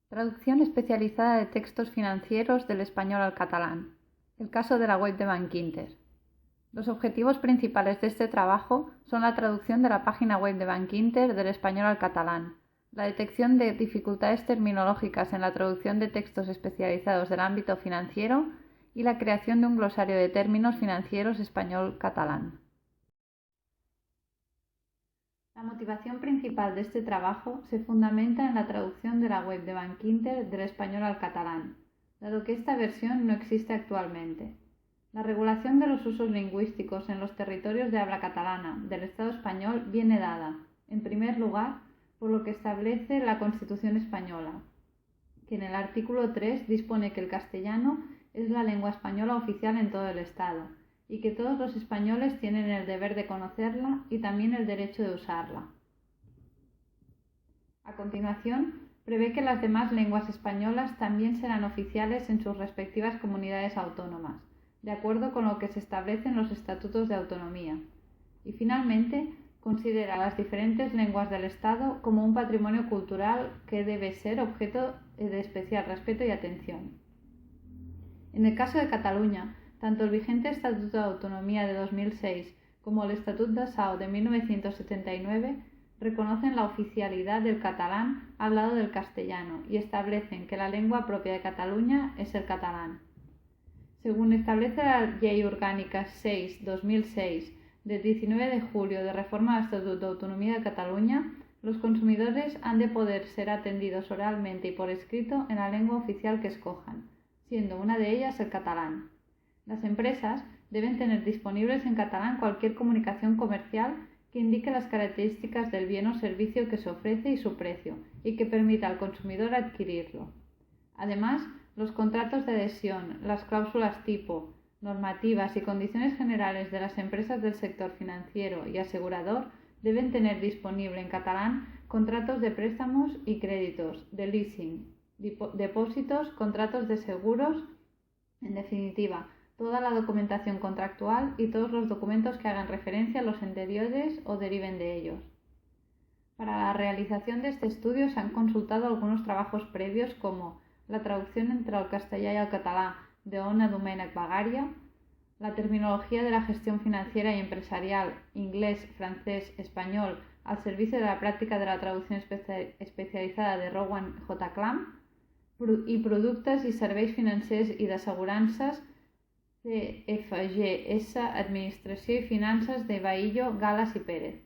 Traducción especializada de textos financieros del español al catalán. El caso de la web de Bankinter. Los objetivos principales de este trabajo son la traducción de la página web de Bankinter del español al catalán, la detección de dificultades terminológicas en la traducción de textos especializados del ámbito financiero y la creación de un glosario de términos financieros español-catalán. La motivación principal de este trabajo se fundamenta en la traducción de la web de Bankinter del español al catalán, dado que esta versión no existe actualmente. La regulación de los usos lingüísticos en los territorios de habla catalana del Estado español viene dada, en primer lugar, por lo que establece la Constitución española, que en el artículo 3 dispone que el castellano es la lengua española oficial en todo el Estado, y que todos los españoles tienen el deber de conocerla y también el derecho de usarla. A continuación, prevé que las demás lenguas españolas también serán oficiales en sus respectivas comunidades autónomas, de acuerdo con lo que se establece en los estatutos de autonomía. Y finalmente, considera las diferentes lenguas del Estado como un patrimonio cultural que debe ser objeto de especial respeto y atención. En el caso de Cataluña, tanto el vigente Estatuto de Autonomía de 2006 como el Estatut d'Assau de 1979 reconocen la oficialidad del catalán al lado del castellano y establecen que la lengua propia de Cataluña es el catalán. Según establece la Ley Orgánica 6/2006 del 19 de julio de reforma del Estatut de Autonomía de Cataluña, los consumidores han de poder ser atendidos oralmente y por escrito en la lengua oficial que escojan, siendo una de ellas el catalán. Las empresas deben tener disponibles en catalán cualquier comunicación comercial que indique las características del bien o servicio que se ofrece y su precio, y que permita al consumidor adquirirlo. Además, los contratos de adhesión, las cláusulas tipo, normativas y condiciones generales de las empresas del sector financiero y asegurador deben tener disponible en catalán contratos de préstamos y créditos, de leasing, depósitos, contratos de seguros, en definitiva, toda la documentación contractual y todos los documentos que hagan referencia a los anteriores o deriven de ellos. Para la realización de este estudio se han consultado algunos trabajos previos como la traducción entre el castellà y el català de Ona Domènech Bagaria, la terminología de la gestión financiera y empresarial inglés, francés, español al servicio de la práctica de la traducción especializada de Rowan J. Clam y productes i serveis financers i d'assegurances CFGS, Administració y Finanzas de Baillo, Galas y Pérez.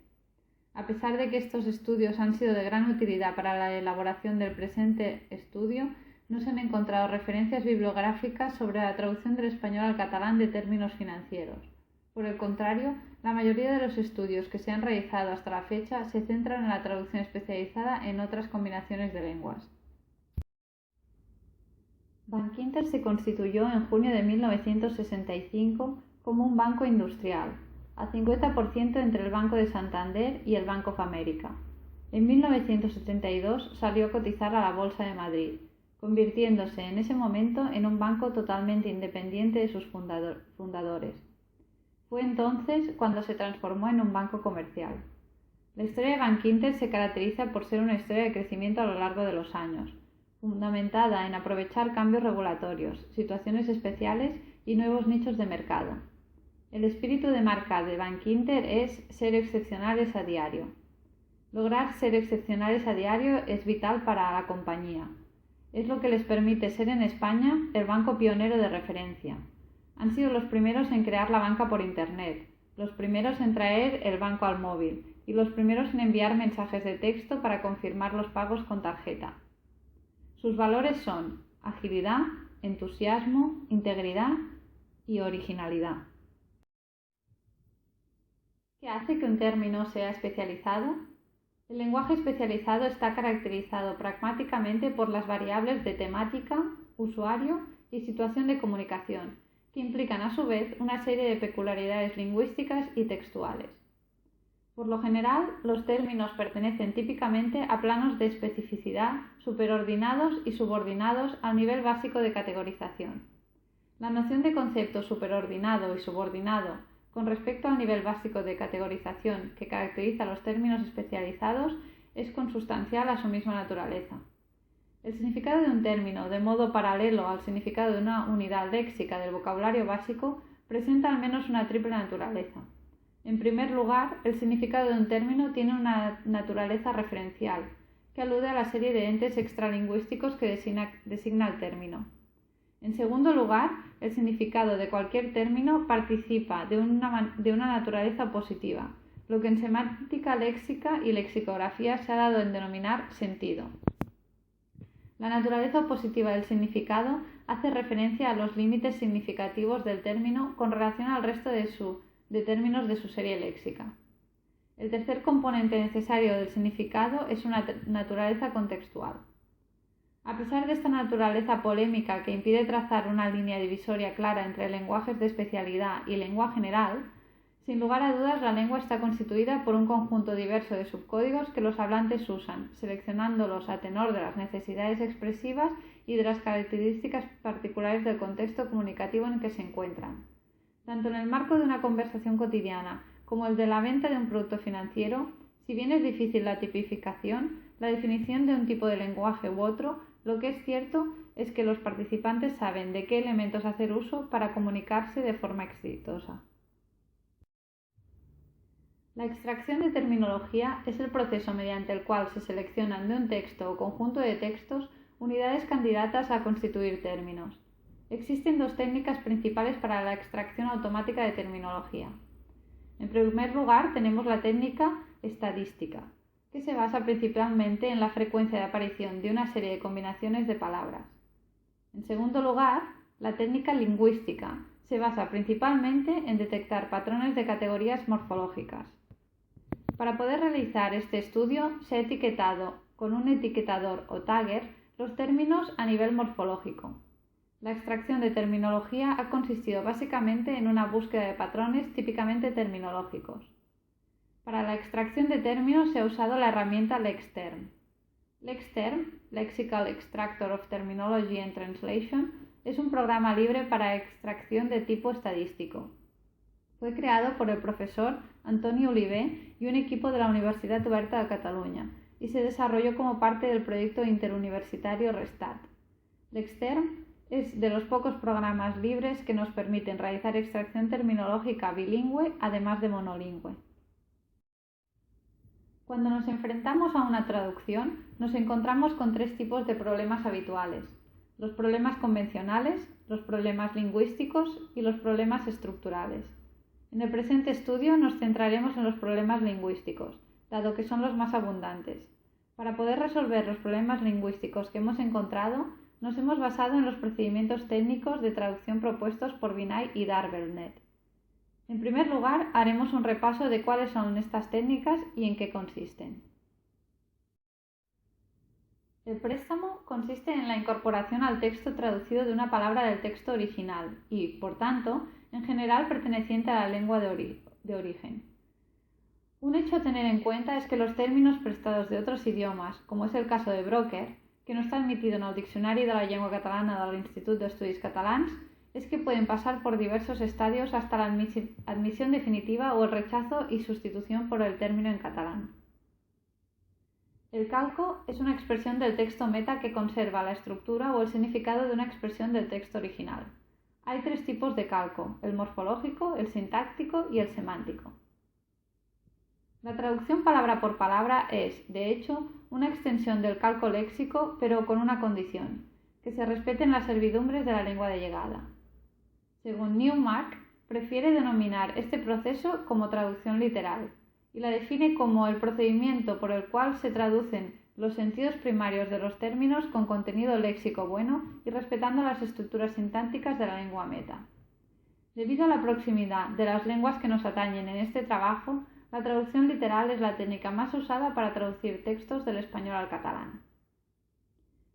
A pesar de que estos estudios han sido de gran utilidad para la elaboración del presente estudio, no se han encontrado referencias bibliográficas sobre la traducción del español al catalán de términos financieros. Por el contrario, la mayoría de los estudios que se han realizado hasta la fecha se centran en la traducción especializada en otras combinaciones de lenguas. Bankinter se constituyó en junio de 1965 como un banco industrial, a 50% entre el Banco de Santander y el Bank of America. En 1972 salió a cotizar a la Bolsa de Madrid, convirtiéndose en ese momento en un banco totalmente independiente de sus fundadores. Fue entonces cuando se transformó en un banco comercial. La historia de Bankinter se caracteriza por ser una historia de crecimiento a lo largo de los años, fundamentada en aprovechar cambios regulatorios, situaciones especiales y nuevos nichos de mercado. El espíritu de marca de Bankinter es ser excepcionales a diario. Lograr ser excepcionales a diario es vital para la compañía. Es lo que les permite ser en España el banco pionero de referencia. Han sido los primeros en crear la banca por Internet, los primeros en traer el banco al móvil y los primeros en enviar mensajes de texto para confirmar los pagos con tarjeta. Sus valores son agilidad, entusiasmo, integridad y originalidad. ¿Qué hace que un término sea especializado? El lenguaje especializado está caracterizado pragmáticamente por las variables de temática, usuario y situación de comunicación, que implican a su vez una serie de peculiaridades lingüísticas y textuales. Por lo general, los términos pertenecen típicamente a planos de especificidad superordinados y subordinados al nivel básico de categorización. La noción de concepto superordinado y subordinado con respecto al nivel básico de categorización que caracteriza los términos especializados es consustancial a su misma naturaleza. El significado de un término, de modo paralelo al significado de una unidad léxica del vocabulario básico, presenta al menos una triple naturaleza. En primer lugar, el significado de un término tiene una naturaleza referencial, que alude a la serie de entes extralingüísticos que designa el término. En segundo lugar, el significado de cualquier término participa de una naturaleza positiva, lo que en semántica léxica y lexicografía se ha dado en denominar sentido. La naturaleza positiva del significado hace referencia a los límites significativos del término con relación al resto de términos de su serie léxica. El tercer componente necesario del significado es una naturaleza contextual. A pesar de esta naturaleza polémica que impide trazar una línea divisoria clara entre lenguajes de especialidad y lengua general, sin lugar a dudas la lengua está constituida por un conjunto diverso de subcódigos que los hablantes usan, seleccionándolos a tenor de las necesidades expresivas y de las características particulares del contexto comunicativo en que se encuentran. Tanto en el marco de una conversación cotidiana como el de la venta de un producto financiero, si bien es difícil la tipificación, la definición de un tipo de lenguaje u otro, lo que es cierto es que los participantes saben de qué elementos hacer uso para comunicarse de forma exitosa. La extracción de terminología es el proceso mediante el cual se seleccionan de un texto o conjunto de textos unidades candidatas a constituir términos. Existen dos técnicas principales para la extracción automática de terminología. En primer lugar, tenemos la técnica estadística, que se basa principalmente en la frecuencia de aparición de una serie de combinaciones de palabras. En segundo lugar, la técnica lingüística se basa principalmente en detectar patrones de categorías morfológicas. Para poder realizar este estudio, se ha etiquetado con un etiquetador o tagger los términos a nivel morfológico. La extracción de terminología ha consistido básicamente en una búsqueda de patrones típicamente terminológicos. Para la extracción de términos se ha usado la herramienta LexTerm. LexTerm, Lexical Extractor of Terminology and Translation, es un programa libre para extracción de tipo estadístico. Fue creado por el profesor Antoni Oliver y un equipo de la Universitat Oberta de Catalunya y se desarrolló como parte del proyecto interuniversitario RESTAT. LexTerm es de los pocos programas libres que nos permiten realizar extracción terminológica bilingüe, además de monolingüe. Cuando nos enfrentamos a una traducción, nos encontramos con tres tipos de problemas habituales: los problemas convencionales, los problemas lingüísticos y los problemas estructurales. En el presente estudio nos centraremos en los problemas lingüísticos, dado que son los más abundantes. Para poder resolver los problemas lingüísticos que hemos encontrado, nos hemos basado en los procedimientos técnicos de traducción propuestos por Vinay y Darvelnet. En primer lugar, haremos un repaso de cuáles son estas técnicas y en qué consisten. El préstamo consiste en la incorporación al texto traducido de una palabra del texto original y, por tanto, en general perteneciente a la lengua de origen. Un hecho a tener en cuenta es que los términos prestados de otros idiomas, como es el caso de broker, que no està admitido en el Diccionari de la Llengua Catalana de l'Institut d'Estudis Catalans, es que pueden pasar por diversos estadios hasta la admisión definitiva o el rechazo y sustitución por el término en catalán. El calco es una expresión del texto meta que conserva la estructura o el significado de una expresión del texto original. Hay tres tipos de calco: el morfológico, el sintáctico y el semántico. La traducción palabra por palabra es, de hecho, una extensión del calco léxico, pero con una condición: que se respeten las servidumbres de la lengua de llegada. Según Newmark, prefiere denominar este proceso como traducción literal y la define como el procedimiento por el cual se traducen los sentidos primarios de los términos con contenido léxico bueno y respetando las estructuras sintácticas de la lengua meta. Debido a la proximidad de las lenguas que nos atañen en este trabajo, la traducción literal es la técnica más usada para traducir textos del español al catalán.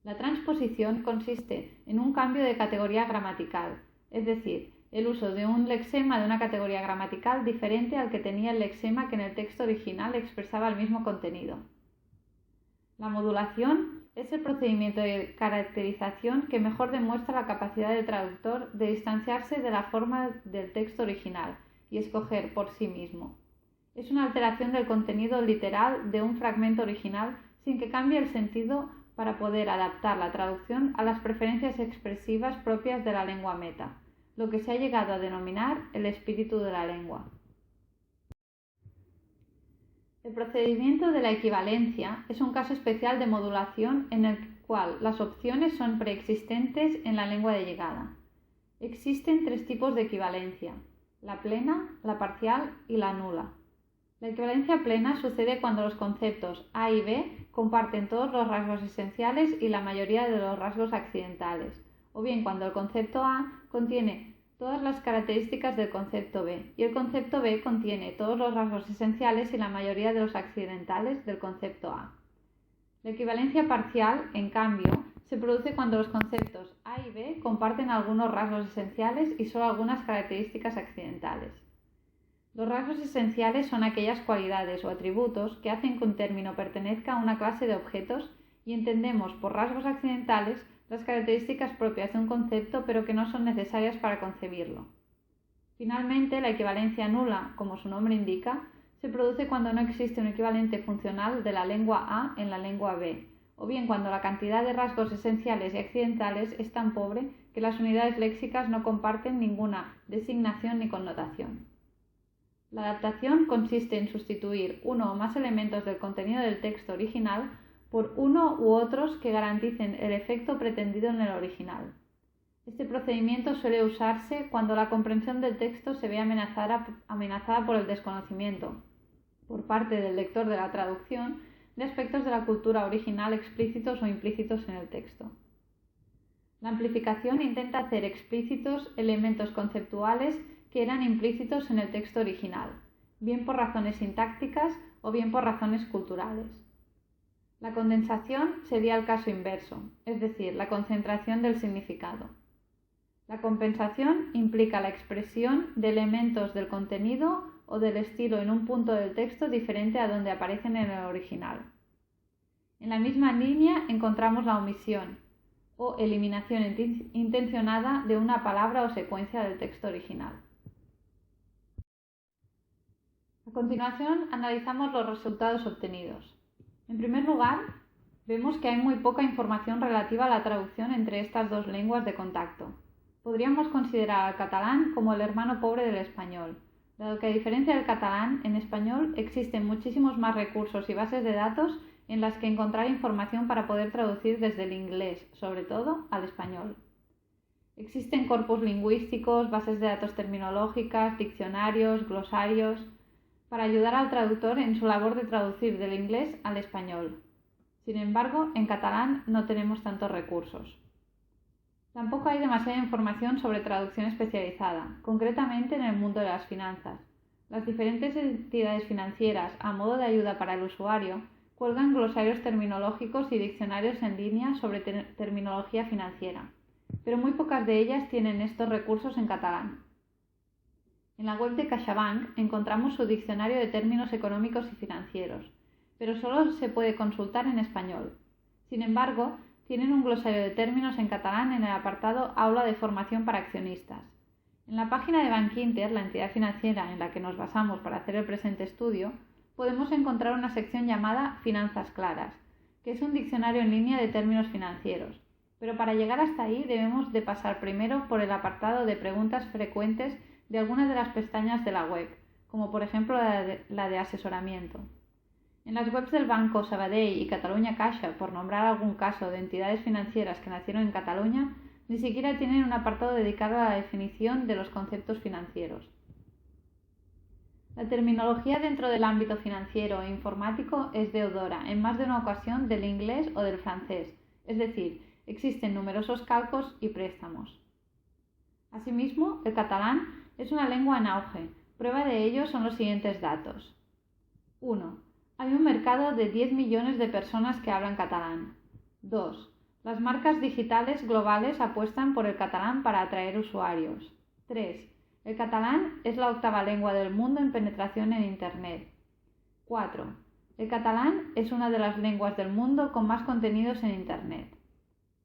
La transposición consiste en un cambio de categoría gramatical, es decir, el uso de un lexema de una categoría gramatical diferente al que tenía el lexema que en el texto original expresaba el mismo contenido. La modulación es el procedimiento de caracterización que mejor demuestra la capacidad del traductor de distanciarse de la forma del texto original y escoger por sí mismo. Es una alteración del contenido literal de un fragmento original sin que cambie el sentido para poder adaptar la traducción a las preferencias expresivas propias de la lengua meta, lo que se ha llegado a denominar el espíritu de la lengua. El procedimiento de la equivalencia es un caso especial de modulación en el cual las opciones son preexistentes en la lengua de llegada. Existen 3 tipos de equivalencia: la plena, la parcial y la nula. La equivalencia plena sucede cuando los conceptos A y B comparten todos los rasgos esenciales y la mayoría de los rasgos accidentales, o bien cuando el concepto A contiene todas las características del concepto B y el concepto B contiene todos los rasgos esenciales y la mayoría de los accidentales del concepto A. La equivalencia parcial, en cambio, se produce cuando los conceptos A y B comparten algunos rasgos esenciales y solo algunas características accidentales. Los rasgos esenciales son aquellas cualidades o atributos que hacen que un término pertenezca a una clase de objetos y entendemos por rasgos accidentales las características propias de un concepto pero que no son necesarias para concebirlo. Finalmente, la equivalencia nula, como su nombre indica, se produce cuando no existe un equivalente funcional de la lengua A en la lengua B, o bien cuando la cantidad de rasgos esenciales y accidentales es tan pobre que las unidades léxicas no comparten ninguna designación ni connotación. La adaptación consiste en sustituir uno o más elementos del contenido del texto original por uno u otros que garanticen el efecto pretendido en el original. Este procedimiento suele usarse cuando la comprensión del texto se ve amenazada por el desconocimiento, por parte del lector de la traducción, de aspectos de la cultura original explícitos o implícitos en el texto. La amplificación intenta hacer explícitos elementos conceptuales que eran implícitos en el texto original, bien por razones sintácticas o bien por razones culturales. La condensación sería el caso inverso, es decir, la concentración del significado. La compensación implica la expresión de elementos del contenido o del estilo en un punto del texto diferente a donde aparecen en el original. En la misma línea encontramos la omisión o eliminación intencionada de una palabra o secuencia del texto original. A continuación, analizamos los resultados obtenidos. En primer lugar, vemos que hay muy poca información relativa a la traducción entre estas 2 lenguas de contacto. Podríamos considerar al catalán como el hermano pobre del español, dado que a diferencia del catalán, en español existen muchísimos más recursos y bases de datos en las que encontrar información para poder traducir desde el inglés, sobre todo, al español. Existen corpus lingüísticos, bases de datos terminológicas, diccionarios, glosarios, para ayudar al traductor en su labor de traducir del inglés al español. Sin embargo, en catalán no tenemos tantos recursos. Tampoco hay demasiada información sobre traducción especializada, concretamente en el mundo de las finanzas. Las diferentes entidades financieras, a modo de ayuda para el usuario, cuelgan glosarios terminológicos y diccionarios en línea sobre terminología financiera, pero muy pocas de ellas tienen estos recursos en catalán. En la web de CaixaBank encontramos su diccionario de términos económicos y financieros, pero solo se puede consultar en español. Sin embargo, tienen un glosario de términos en catalán en el apartado Aula de formación para accionistas. En la página de Bankinter, la entidad financiera en la que nos basamos para hacer el presente estudio, podemos encontrar una sección llamada Finanzas Claras, que es un diccionario en línea de términos financieros. Pero para llegar hasta ahí debemos de pasar primero por el apartado de preguntas frecuentes de algunas de las pestañas de la web, como por ejemplo la de asesoramiento. En las webs del Banco Sabadell y Catalunya Caixa, por nombrar algún caso de entidades financieras que nacieron en Cataluña, ni siquiera tienen un apartado dedicado a la definición de los conceptos financieros. La terminología dentro del ámbito financiero e informático es deudora en más de una ocasión del inglés o del francés, es decir, existen numerosos calcos y préstamos. Asimismo, el catalán es una lengua en auge. Prueba de ello son los siguientes datos. 1. Hay un mercado de 10 millones de personas que hablan catalán. 2. Las marcas digitales globales apuestan por el catalán para atraer usuarios. 3. El catalán es la 8ª lengua del mundo en penetración en Internet. 4. El catalán es una de las lenguas del mundo con más contenidos en Internet.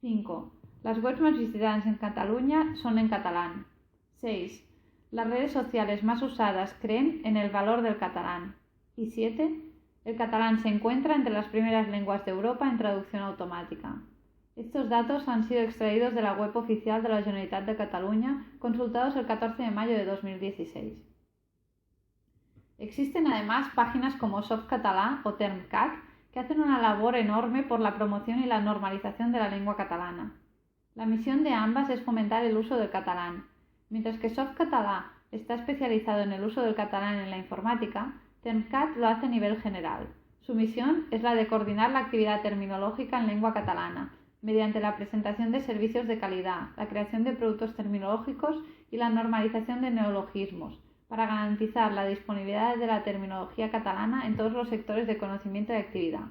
5. Las webs más visitadas en Cataluña son en catalán. 6. Las redes sociales más usadas creen en el valor del catalán. Y 7. El catalán se encuentra entre las primeras lenguas de Europa en traducción automática. Estos datos han sido extraídos de la web oficial de la Generalitat de Cataluña, consultados el 14 de mayo de 2016. Existen además páginas como Softcatalà o Termcat que hacen una labor enorme por la promoción y la normalización de la lengua catalana. La misión de ambas es fomentar el uso del catalán. Mientras que Softcatalà está especializado en el uso del catalán en la informática, Termcat lo hace a nivel general. Su misión es la de coordinar la actividad terminológica en lengua catalana, mediante la presentación de servicios de calidad, la creación de productos terminológicos y la normalización de neologismos, para garantizar la disponibilidad de la terminología catalana en todos los sectores de conocimiento y actividad.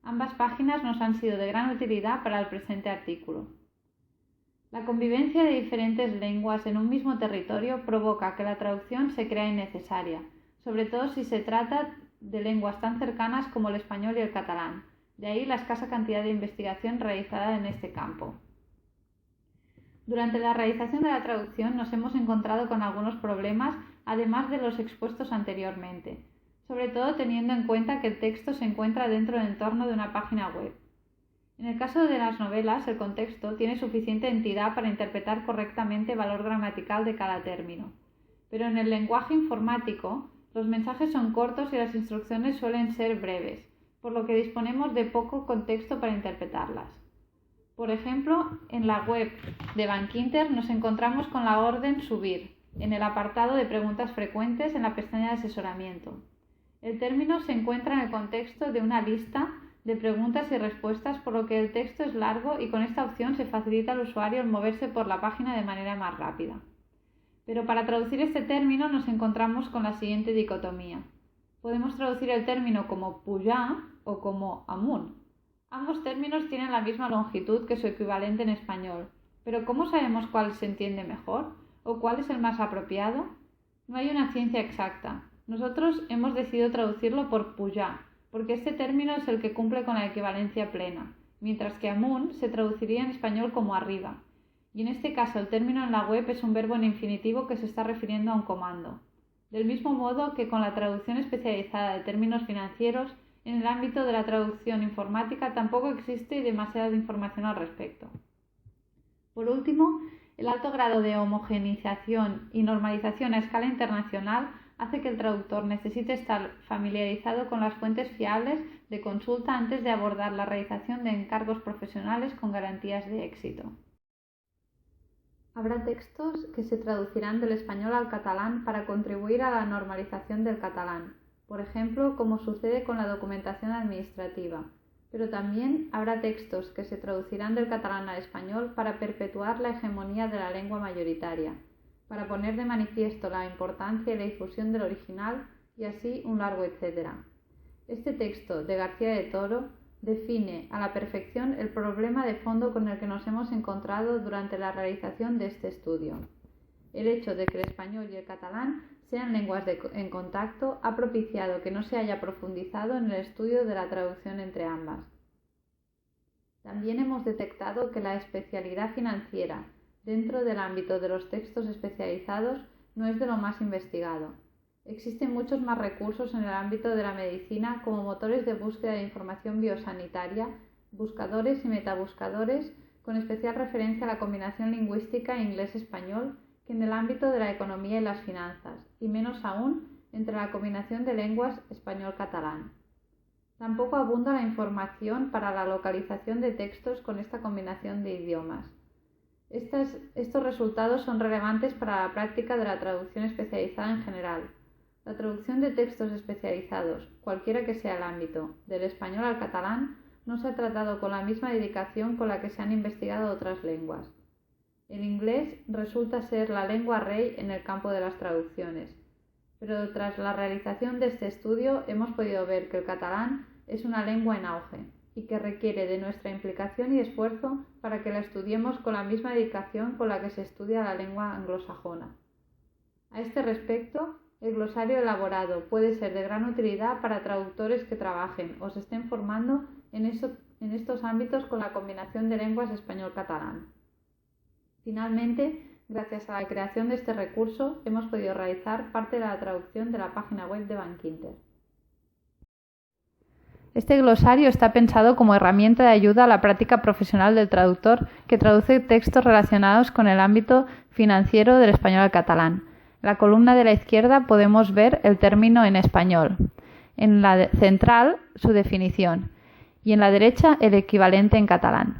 Ambas páginas nos han sido de gran utilidad para el presente artículo. La convivencia de diferentes lenguas en un mismo territorio provoca que la traducción se crea innecesaria, sobre todo si se trata de lenguas tan cercanas como el español y el catalán. De ahí la escasa cantidad de investigación realizada en este campo. Durante la realización de la traducción nos hemos encontrado con algunos problemas, además de los expuestos anteriormente, sobre todo teniendo en cuenta que el texto se encuentra dentro del entorno de una página web. En el caso de las novelas, el contexto tiene suficiente entidad para interpretar correctamente el valor gramatical de cada término, pero en el lenguaje informático los mensajes son cortos y las instrucciones suelen ser breves, por lo que disponemos de poco contexto para interpretarlas. Por ejemplo, en la web de Bankinter nos encontramos con la orden Subir, en el apartado de preguntas frecuentes en la pestaña de asesoramiento. El término se encuentra en el contexto de una lista de preguntas y respuestas, por lo que el texto es largo y con esta opción se facilita al usuario el moverse por la página de manera más rápida. Pero para traducir este término nos encontramos con la siguiente dicotomía. Podemos traducir el término como pujar o como amunt. Ambos términos tienen la misma longitud que su equivalente en español, pero ¿cómo sabemos cuál se entiende mejor o cuál es el más apropiado? No hay una ciencia exacta. Nosotros hemos decidido traducirlo por pujar, porque este término es el que cumple con la equivalencia plena, mientras que amunt se traduciría en español como arriba, y en este caso el término en la web es un verbo en infinitivo que se está refiriendo a un comando. Del mismo modo que con la traducción especializada de términos financieros, en el ámbito de la traducción informática tampoco existe demasiada información al respecto. Por último, el alto grado de homogeneización y normalización a escala internacional hace que el traductor necesite estar familiarizado con las fuentes fiables de consulta antes de abordar la realización de encargos profesionales con garantías de éxito. Habrá textos que se traducirán del español al catalán para contribuir a la normalización del catalán, por ejemplo, como sucede con la documentación administrativa, pero también habrá textos que se traducirán del catalán al español para perpetuar la hegemonía de la lengua mayoritaria, para poner de manifiesto la importancia y la difusión del original y así un largo etcétera. Este texto de García de Toro define a la perfección el problema de fondo con el que nos hemos encontrado durante la realización de este estudio. El hecho de que el español y el catalán sean lenguas en contacto ha propiciado que no se haya profundizado en el estudio de la traducción entre ambas. También hemos detectado que la especialidad financiera dentro del ámbito de los textos especializados no es de lo más investigado. Existen muchos más recursos en el ámbito de la medicina como motores de búsqueda de información biosanitaria, buscadores y metabuscadores, con especial referencia a la combinación lingüística inglés-español, que en el ámbito de la economía y las finanzas, y menos aún entre la combinación de lenguas español-catalán. Tampoco abunda la información para la localización de textos con esta combinación de idiomas. Estos resultados son relevantes para la práctica de la traducción especializada en general. La traducción de textos especializados, cualquiera que sea el ámbito, del español al catalán, no se ha tratado con la misma dedicación con la que se han investigado otras lenguas. El inglés resulta ser la lengua rey en el campo de las traducciones, pero tras la realización de este estudio hemos podido ver que el catalán es una lengua en auge y que requiere de nuestra implicación y esfuerzo para que la estudiemos con la misma dedicación con la que se estudia la lengua anglosajona. A este respecto, el glosario elaborado puede ser de gran utilidad para traductores que trabajen o se estén formando en estos ámbitos con la combinación de lenguas español-catalán. Finalmente, gracias a la creación de este recurso, hemos podido realizar parte de la traducción de la página web de Bankinter. Este glosario está pensado como herramienta de ayuda a la práctica profesional del traductor que traduce textos relacionados con el ámbito financiero del español al catalán. En la columna de la izquierda podemos ver el término en español. En la central, su definición. Y en la derecha, el equivalente en catalán.